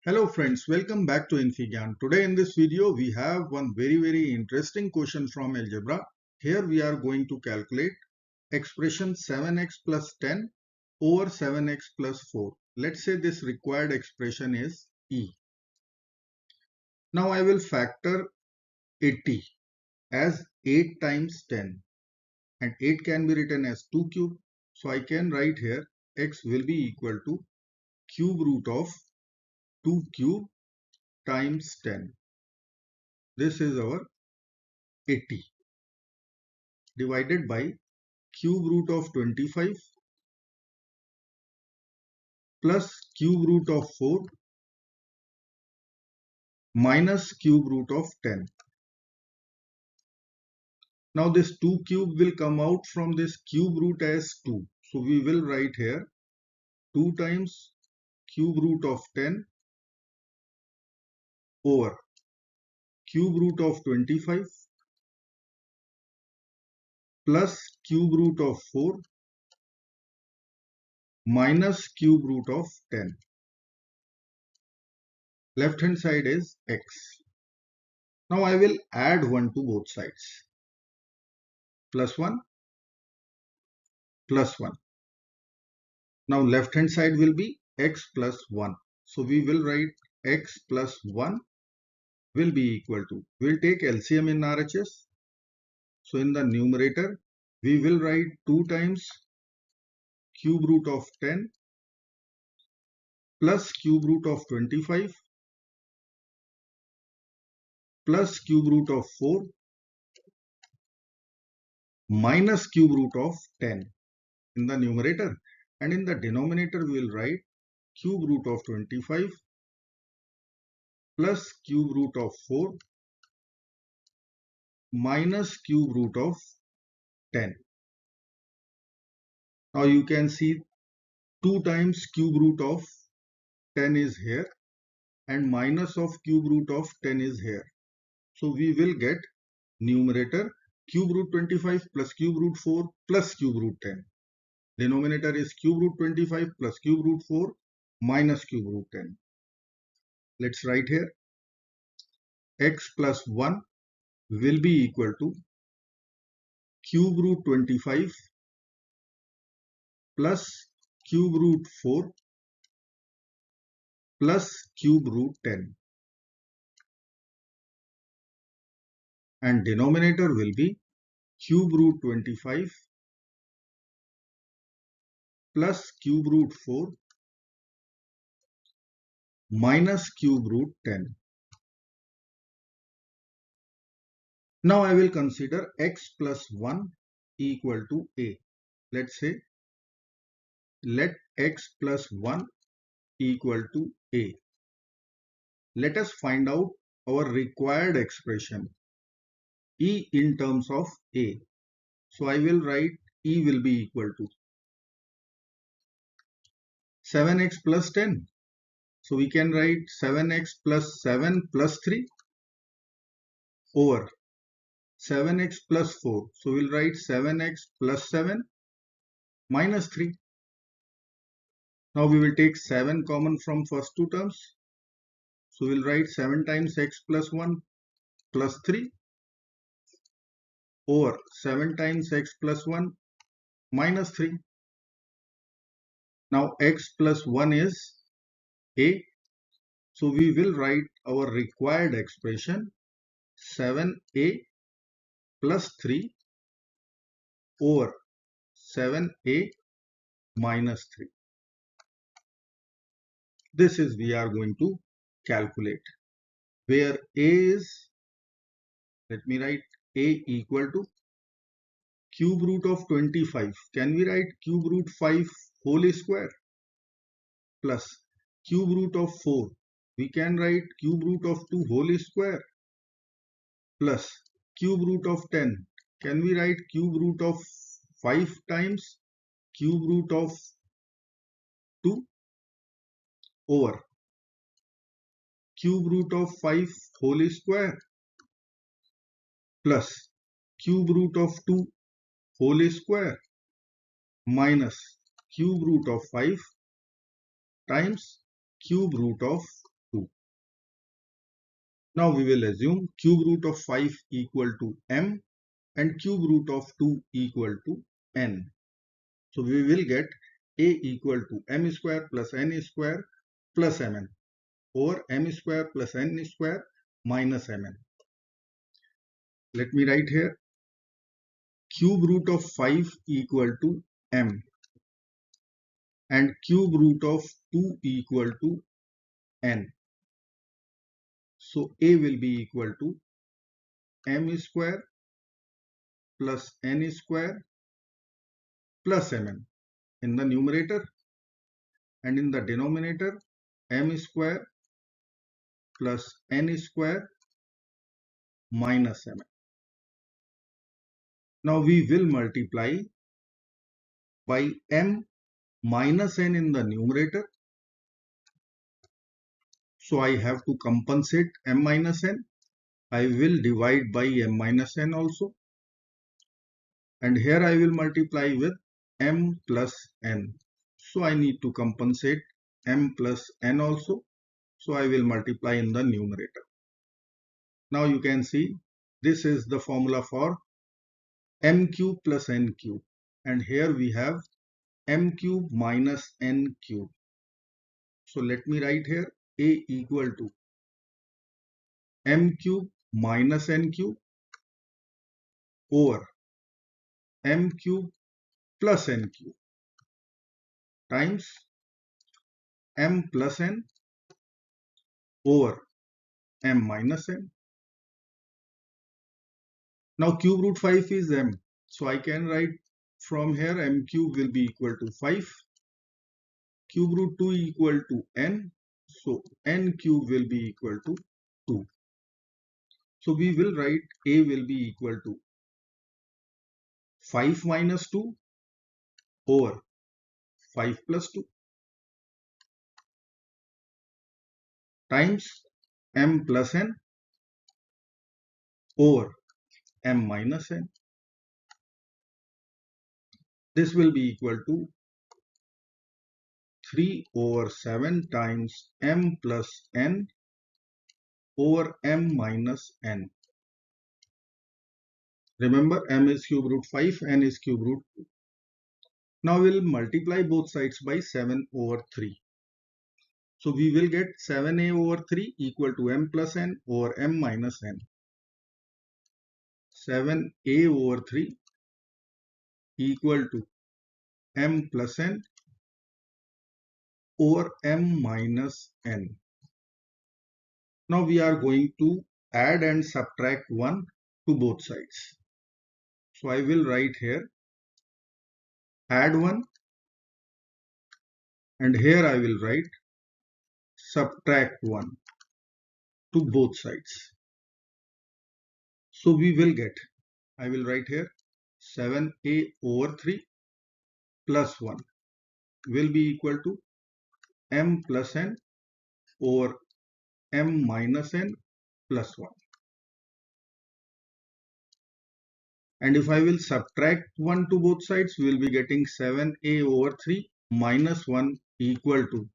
Hello friends, welcome back to infyGyan. Today in this video we have one very interesting question from algebra. Here we are going to calculate expression 7x plus 10 over 7x plus 4. Let's say this required expression is E. Now I will factor 80 as 8 times 10 and 8 can be written as 2 cube. So I can write here x will be equal to cube root of 2 cube times 10. This is our 80 divided by cube root of 25 plus cube root of 4 minus cube root of 10. Now this 2 cube will come out from this cube root as 2. So we will write here 2 times cube root of 10 over cube root of 25 plus cube root of 4 minus cube root of 10. Left hand side is x. Now I will add 1 to both sides. Plus 1 plus 1. Now left hand side will be x plus 1. So we will write x plus 1 will be equal to, we'll take LCM in RHS. So in the numerator, we will write 2 times cube root of 10 plus cube root of 25 plus cube root of 4 minus cube root of 10 in the numerator, and in the denominator we will write cube root of 25 plus cube root of 4 minus cube root of 10. Now you can see 2 times cube root of 10 is here and minus of cube root of 10 is here. So we will get numerator cube root 25 plus cube root 4 plus cube root 10. Denominator is cube root 25 plus cube root 4 minus cube root 10. Let's write here x plus 1 will be equal to cube root 25 plus cube root 4 plus cube root 10, and denominator will be cube root 25 plus cube root 4 minus cube root 10. Now I will consider x plus 1 equal to a. Let's say let x plus 1 equal to a. Let us find out our required expression E in terms of a. So I will write E will be equal to 7x plus 10. So we can write 7x plus 7 plus 3 over 7x plus 4. So we'll write 7x plus 7 minus 3. Now we will take 7 common from first two terms. So we'll write 7 times x plus 1 plus 3 over 7 times x plus 1 minus 3. Now x plus 1 is a. So we will write our required expression 7a plus 3 over 7a minus 3. This is we are going to calculate, where a is, let me write a equal to cube root of 25. Can we write cube root 5 whole square plus cube root of 4? We can write cube root of 2 whole square plus cube root of 10. Can we write cube root of 5 times cube root of 2 over cube root of 5 whole square plus cube root of 2 whole square minus cube root of 5 times cube root of 2. Now we will assume cube root of 5 equal to m and cube root of 2 equal to n. So we will get a equal to m square plus n square plus mn over m square plus n square minus mn. Let me write here cube root of 5 equal to m and cube root of 2 equal to n. So a will be equal to m square plus n square plus mn in the numerator, and in the denominator m square plus n square minus mn. Now we will multiply by m minus n in the numerator. So I have to compensate m minus n. I will divide by m minus n also. And here I will multiply with m plus n. So I need to compensate m plus n also. So I will multiply in the numerator. Now you can see this is the formula for m cube plus n cube. And here we have m cube minus n cube. So let me write here a equal to m cube minus n cube over m cube plus n cube times m plus n over m minus n. Now cube root 5 is m. So I can write from here m cube will be equal to 5. Cube root 2 equal to n. So n cube will be equal to 2. So we will write a will be equal to 5 minus 2 over 5 plus 2 times m plus n over m minus n. This will be equal to 3 over 7 times m plus n over m minus n. Remember, m is cube root 5, n is cube root 2. Now we will multiply both sides by 7 over 3. So we will get 7a over 3 equal to m plus n over m minus n. 7a over 3 equal to m plus n over m minus n. Now we are going to add and subtract 1 to both sides. So I will write here add 1, and here I will write subtract 1 to both sides. So we will get, I will write here 7a over 3 plus 1 will be equal to m plus n over m minus n plus 1. And if I will subtract 1 to both sides, we will be getting 7a over 3 minus 1 equal to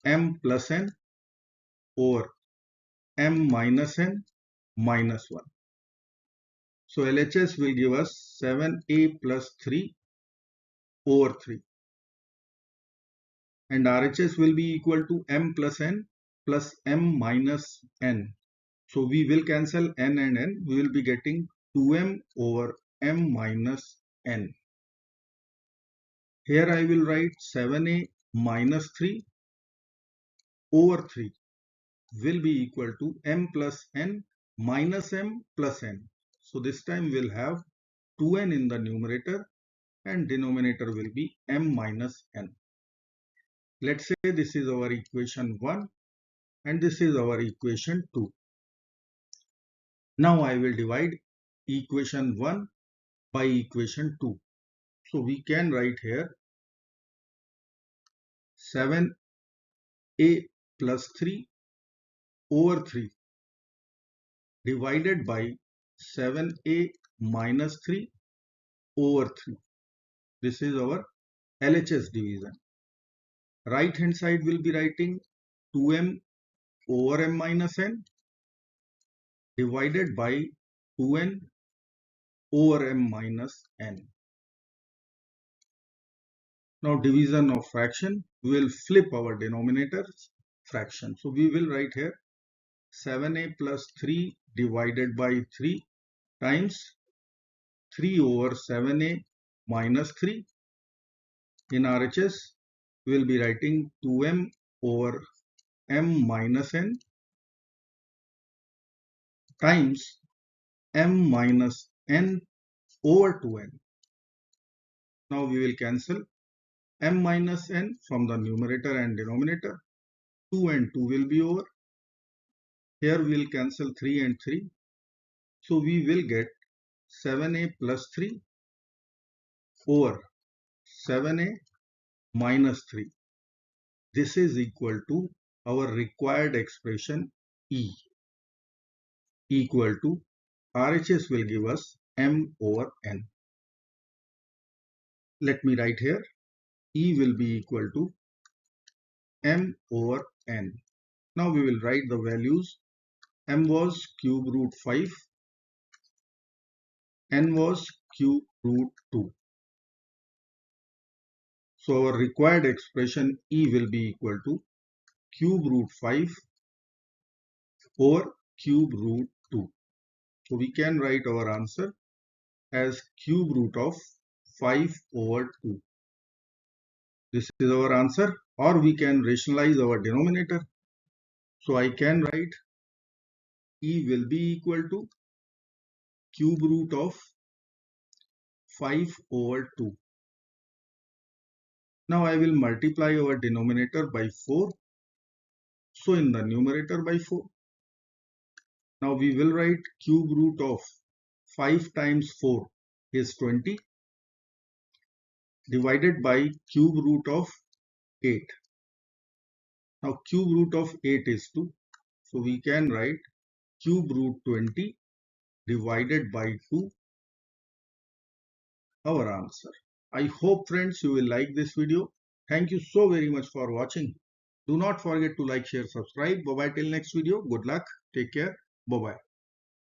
m plus n over m minus n minus 1. So LHS will give us 7a plus 3 over 3. And RHS will be equal to m plus n plus m minus n. So we will cancel n and n. We will be getting 2m over m minus n. Here I will write 7a minus 3 over 3 will be equal to m plus n minus m plus n. So this time we'll have 2n in the numerator and denominator will be m minus n. Let's say this is our equation 1 and this is our equation 2. Now I will divide equation 1 by equation 2. So we can write here 7a plus 3 over 3 divided by 7a minus 3 over 3. This is our LHS division. Right hand side will be writing 2m over m minus n divided by 2n over m minus n. Now division of fraction, we will flip our denominators fraction. So we will write here 7a plus 3 divided by 3 times 3 over 7a minus 3. In RHS, we will be writing 2m over m minus n times m minus n over 2n. Now we will cancel m minus n from the numerator and denominator. 2 and 2 will be over. Here we will cancel 3 and 3. So we will get 7a plus 3 over 7a minus 3. This is equal to our required expression E, equal to RHS will give us m over n. Let me write here, E will be equal to m over n. Now we will write the values. M was cube root 5, n was cube root 2. So our required expression E will be equal to cube root 5 over cube root 2. So we can write our answer as cube root of 5 over 2. This is our answer, or we can rationalize our denominator. So I can write E will be equal to cube root of 5 over 2. Now I will multiply our denominator by 4. So in the numerator by 4. Now we will write cube root of 5 times 4 is 20 divided by cube root of 8. Now cube root of 8 is 2. So we can write cube root 20 divided by 2, our answer. I hope friends you will like this video. Thank you so very much for watching. Do not forget to like, share, subscribe. Bye bye till next video. Good luck. Take care. Bye bye.